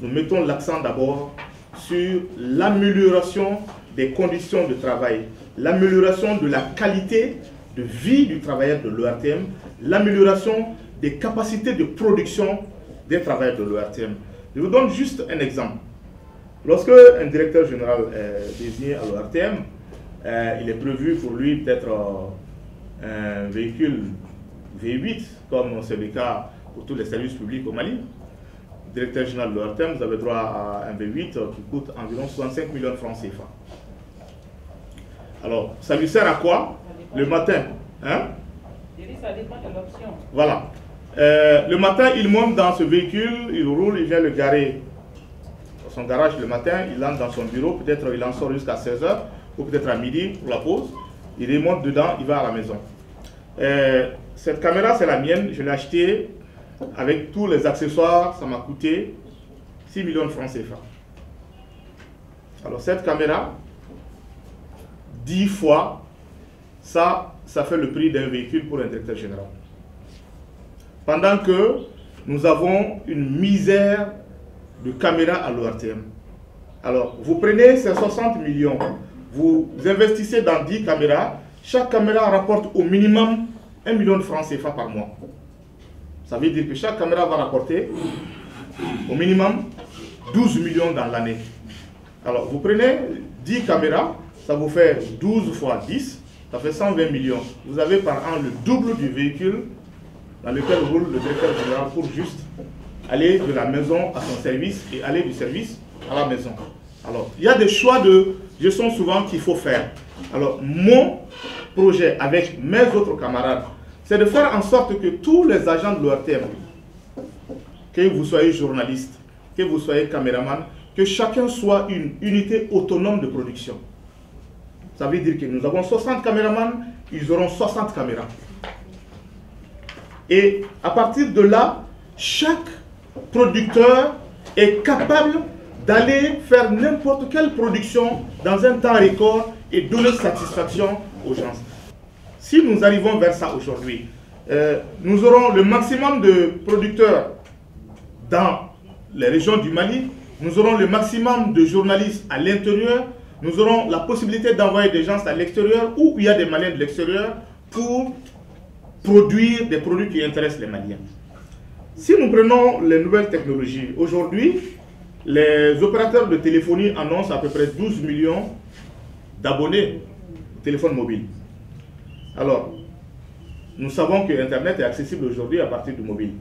nous mettons l'accent d'abord sur l'amélioration des conditions de travail, l'amélioration de la qualité de vie du travailleur de l'ORTM, l'amélioration des capacités de production des travailleurs de l'ORTM. Je vous donne juste un exemple. Lorsque un directeur général est désigné à l'ORTM, il est prévu pour lui peut-être un véhicule V8, comme c'est le cas pour tous les services publics au Mali. Directeur général de l'ORTM, vous avez droit à un V8 qui coûte environ 65 millions de francs CFA. Alors, ça lui sert à quoi? Le matin, hein? Ça dépend de l'option. Voilà. Le matin, il monte dans ce véhicule, il roule, il vient le garer dans son garage le matin, il entre dans son bureau, peut-être il en sort jusqu'à 16 h ou peut-être à midi pour la pause. Il remonte dedans, il va à la maison. Cette caméra, c'est la mienne, je l'ai achetée avec tous les accessoires, ça m'a coûté 6 millions de francs CFA. Alors cette caméra, 10 fois, ça fait le prix d'un véhicule pour un directeur général. Pendant que nous avons une misère de caméras à l'ORTM. Alors, vous prenez ces 60 millions, vous investissez dans 10 caméras, chaque caméra rapporte au minimum 1 million de francs CFA par mois. Ça veut dire que chaque caméra va rapporter au minimum 12 millions dans l'année. Alors, vous prenez 10 caméras, ça vous fait 12 fois 10, ça fait 120 millions. Vous avez par an le double du véhicule dans lequel roule le directeur général pour juste aller de la maison à son service et aller du service à la maison. Alors, il y a des choix de gestion souvent qu'il faut faire. Alors, mon projet avec mes autres camarades, c'est de faire en sorte que tous les agents de l'ORTM, que vous soyez journaliste, que vous soyez caméraman, que chacun soit une unité autonome de production. Ça veut dire que nous avons 60 caméramans, ils auront 60 caméras. Et à partir de là, chaque producteur est capable d'aller faire n'importe quelle production dans un temps record et donner satisfaction aux gens. Si nous arrivons vers ça aujourd'hui, nous aurons le maximum de producteurs dans les régions du Mali, nous aurons le maximum de journalistes à l'intérieur, nous aurons la possibilité d'envoyer des gens à l'extérieur où il y a des Maliens de l'extérieur pour produire des produits qui intéressent les Maliens. Si nous prenons les nouvelles technologies, aujourd'hui, les opérateurs de téléphonie annoncent à peu près 12 millions d'abonnés au téléphone mobile. Alors, nous savons que Internet est accessible aujourd'hui à partir du mobile.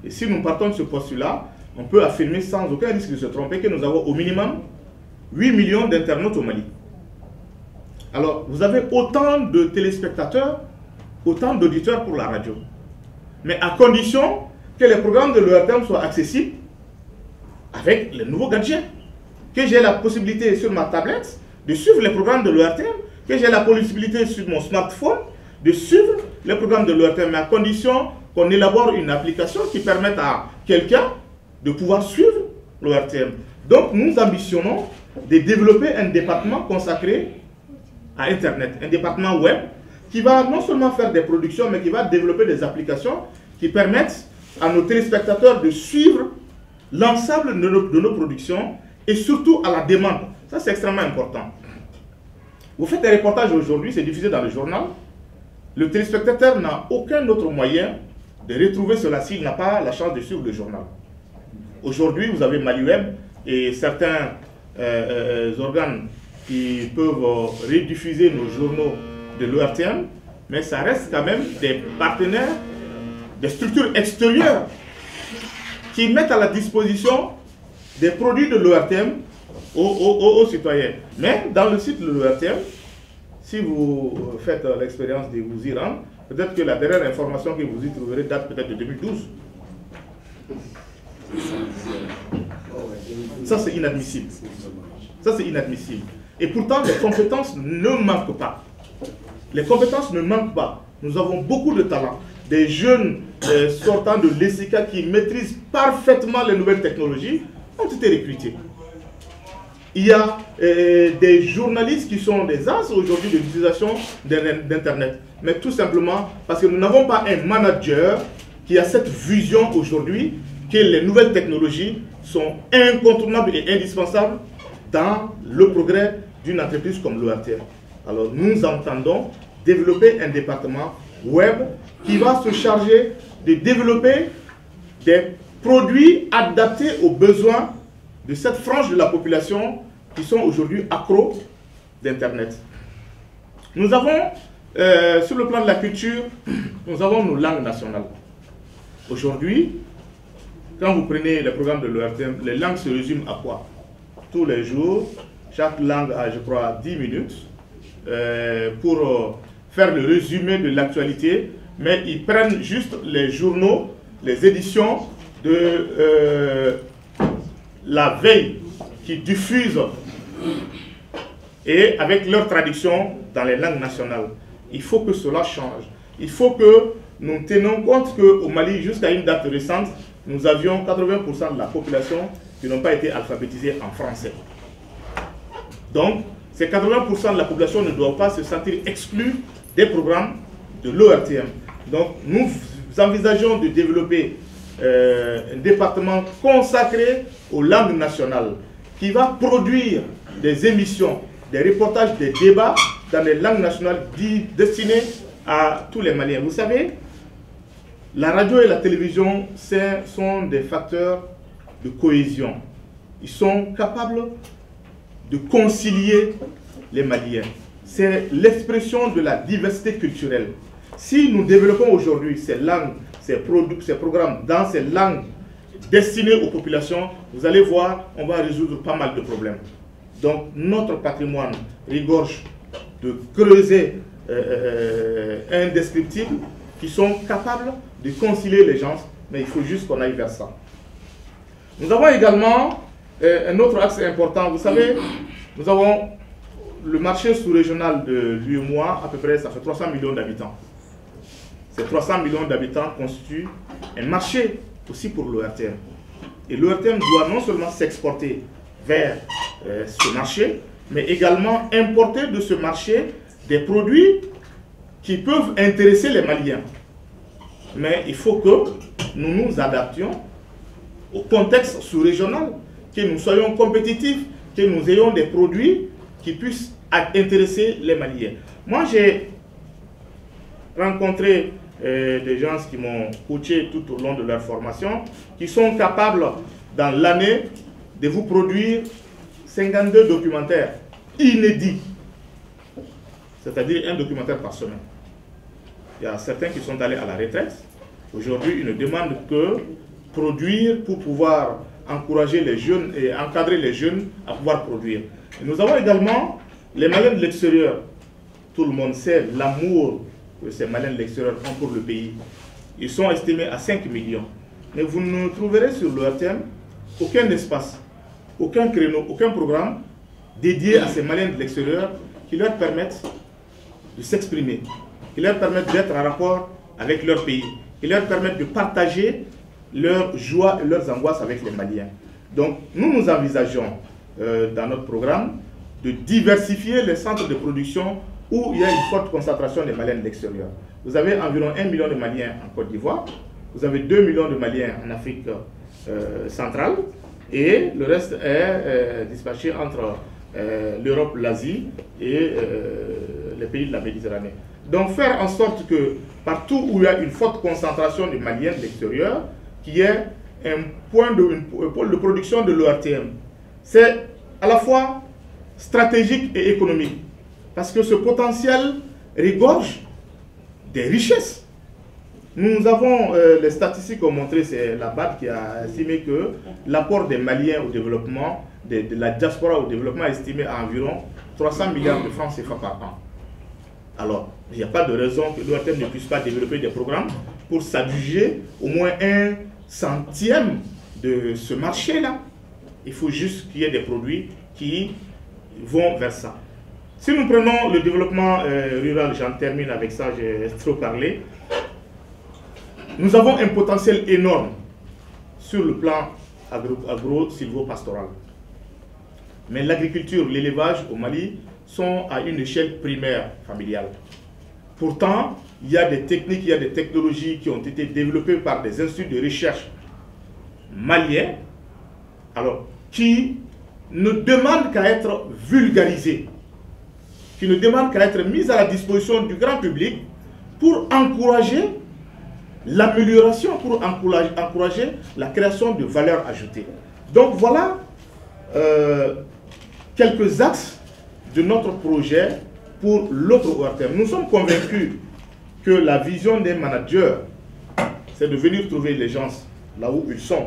Et si nous partons de ce postulat, on peut affirmer sans aucun risque de se tromper que nous avons au minimum 8 millions d'internautes au Mali. Alors, vous avez autant de téléspectateurs, autant d'auditeurs pour la radio. Mais à condition que les programmes de l'ORTM soient accessibles avec les nouveaux gadgets. Que j'ai la possibilité sur ma tablette de suivre les programmes de l'ORTM, que j'ai la possibilité sur mon smartphone de suivre les programmes de l'ORTM, mais à condition qu'on élabore une application qui permette à quelqu'un de pouvoir suivre l'ORTM. Donc nous ambitionnons de développer un département consacré à Internet, un département web qui va non seulement faire des productions, mais qui va développer des applications qui permettent à nos téléspectateurs de suivre l'ensemble de nos productions et surtout à la demande. Ça, c'est extrêmement important. Vous faites des reportages aujourd'hui, c'est diffusé dans le journal. Le téléspectateur n'a aucun autre moyen de retrouver cela s'il n'a pas la chance de suivre le journal. Aujourd'hui, vous avez MaliWeb et certains organes qui peuvent rediffuser nos journaux de l'ORTM, mais ça reste quand même des partenaires, des structures extérieures qui mettent à la disposition des produits de l'ORTM aux citoyens. Mais dans le site de l'ORTM, si vous faites l'expérience de vous y rendre, peut-être que la dernière information que vous y trouverez date peut-être de 2012. Ça, c'est inadmissible. Ça, c'est inadmissible. Et pourtant, les compétences ne manquent pas. Les compétences ne manquent pas. Nous avons beaucoup de talents. Des jeunes sortant de l'ESICA qui maîtrisent parfaitement les nouvelles technologies ont été recrutés. Il y a des journalistes qui sont des as aujourd'hui de l'utilisation d'Internet. Mais tout simplement parce que nous n'avons pas un manager qui a cette vision aujourd'hui que les nouvelles technologies sont incontournables et indispensables dans le progrès d'une entreprise comme l'ORTM. Alors nous entendons développer un département web qui va se charger de développer des produits adaptés aux besoins de cette frange de la population qui sont aujourd'hui accros d'Internet. Nous avons, sur le plan de la culture, nous avons nos langues nationales. Aujourd'hui, quand vous prenez le programme de l'ORTM, les langues se résument à quoi? Tous les jours, chaque langue a, je crois, 10 minutes pour faire le résumé de l'actualité, mais ils prennent juste les journaux, les éditions de la veille qui diffusent et avec leur traduction dans les langues nationales. Il faut que cela change. Il faut que nous tenions compte qu'au Mali, jusqu'à une date récente, nous avions 80% de la population qui n'ont pas été alphabétisés en français. Donc, ces 80% de la population ne doivent pas se sentir exclus des programmes de l'ORTM. Donc, nous envisageons de développer un département consacré aux langues nationales qui va produire des émissions, des reportages, des débats dans les langues nationales destinées à tous les Maliens. Vous savez, la radio et la télévision sont des facteurs de cohésion. Ils sont capables de concilier les Maliens. C'est l'expression de la diversité culturelle. Si nous développons aujourd'hui ces langues, ces programmes dans ces langues destinées aux populations, vous allez voir, on va résoudre pas mal de problèmes. Donc notre patrimoine regorge de creuser indescriptibles qui sont capables de concilier les gens, mais il faut juste qu'on aille vers ça. Nous avons également un autre axe important. Vous savez, nous avons le marché sous-régional de l'UEMOA, à peu près, ça fait 300 millions d'habitants. Ces 300 millions d'habitants constituent un marché aussi pour l'ORTM. Et l'ORTM doit non seulement s'exporter vers ce marché, mais également importer de ce marché des produits qui peuvent intéresser les Maliens. Mais il faut que nous nous adaptions au contexte sous-régional, que nous soyons compétitifs, que nous ayons des produits qui puissent intéresser les Maliens. Moi, j'ai rencontré des gens qui m'ont coaché tout au long de leur formation, qui sont capables, dans l'année, de vous produire 52 documentaires inédits, c'est-à-dire un documentaire par semaine. Il y a certains qui sont allés à la retraite. Aujourd'hui, ils ne demandent que produire pour pouvoir encourager les jeunes et encadrer les jeunes à pouvoir produire. Et nous avons également les Maliens de l'extérieur. Tout le monde sait l'amour que ces Maliens de l'extérieur ont pour le pays. Ils sont estimés à 5 millions. Mais vous ne trouverez sur l'ORTM aucun espace, aucun créneau, aucun programme dédié à ces Maliens de l'extérieur qui leur permettent de s'exprimer, qui leur permettent d'être en rapport avec leur pays, qui leur permettent de partager leurs joies et leurs angoisses avec les Maliens. Donc nous envisageons dans notre programme de diversifier les centres de production où il y a une forte concentration des Maliens de l'extérieur. Vous avez environ 1 million de Maliens en Côte d'Ivoire, vous avez 2 millions de Maliens en Afrique centrale, et le reste est dispatché entre l'Europe, l'Asie et les pays de la Méditerranée. Donc faire en sorte que partout où il y a une forte concentration de Maliens de l'extérieur, qu'il y ait un pôle de production de l'ORTM. C'est à la fois stratégique et économique, parce que ce potentiel regorge des richesses. Nous avons, les statistiques ont montré, c'est la BAD qui a estimé que l'apport des Maliens au développement, de la diaspora au développement est estimé à environ 300 milliards de francs CFA par an. Alors, il n'y a pas de raison que l'ORTM ne puisse pas développer des programmes pour s'adjuger au moins 1/100e de ce marché-là. Il faut juste qu'il y ait des produits qui vont vers ça. Si nous prenons le développement rural, j'en termine avec ça, j'ai trop parlé. Nous avons un potentiel énorme sur le plan agro-silvo-pastoral. Mais l'agriculture, l'élevage au Mali sont à une échelle primaire familiale. Pourtant, il y a des techniques, il y a des technologies qui ont été développées par des instituts de recherche malien, alors, qui ne demande qu'à être vulgarisé, qui ne demande qu'à être mis à la disposition du grand public pour encourager l'amélioration, pour encourager la création de valeur ajoutée. Donc voilà quelques axes de notre projet pour l'autre ORTM. Nous sommes convaincus que la vision des managers, c'est de venir trouver les gens là où ils sont,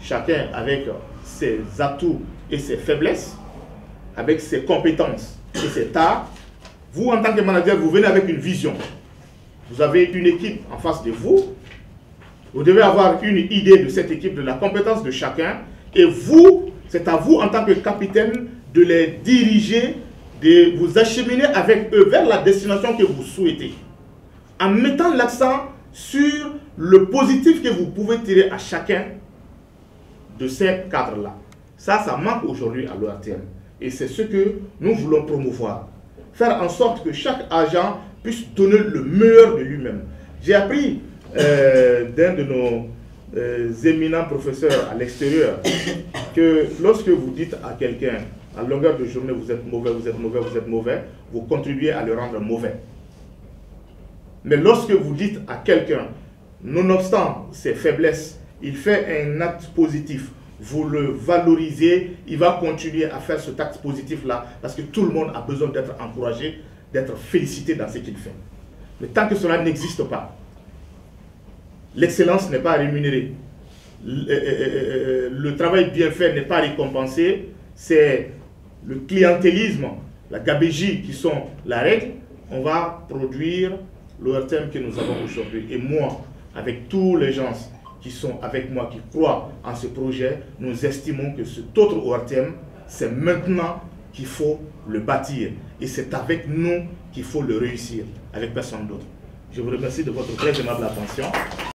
chacun avec ses atouts et ses faiblesses, avec ses compétences et ses talents. Vous, en tant que manager, vous venez avec une vision. Vous avez une équipe en face de vous. Vous devez avoir une idée de cette équipe, de la compétence de chacun. Et vous, c'est à vous, en tant que capitaine, de les diriger, de vous acheminer avec eux vers la destination que vous souhaitez. En mettant l'accent sur le positif que vous pouvez tirer à chacun de ces cadres-là. Ça manque aujourd'hui à l'ORTM. Et c'est ce que nous voulons promouvoir. Faire en sorte que chaque agent puisse donner le meilleur de lui-même. J'ai appris d'un de nos éminents professeurs à l'extérieur que lorsque vous dites à quelqu'un à longueur de journée vous êtes mauvais, vous êtes mauvais, vous êtes mauvais, vous contribuez à le rendre mauvais. Mais lorsque vous dites à quelqu'un, nonobstant ses faiblesses, il fait un acte positif, vous le valorisez, il va continuer à faire cet acte positif-là, parce que tout le monde a besoin d'être encouragé, d'être félicité dans ce qu'il fait. Mais tant que cela n'existe pas, l'excellence n'est pas rémunérée, le travail bien fait n'est pas récompensé, c'est le clientélisme, la gabégie qui sont la règle, on va produire l'ORTM que nous avons aujourd'hui. Et moi, avec tous les gens qui sont avec moi, qui croient en ce projet, nous estimons que cet autre ORTM, c'est maintenant qu'il faut le bâtir. Et c'est avec nous qu'il faut le réussir, avec personne d'autre. Je vous remercie de votre très aimable attention.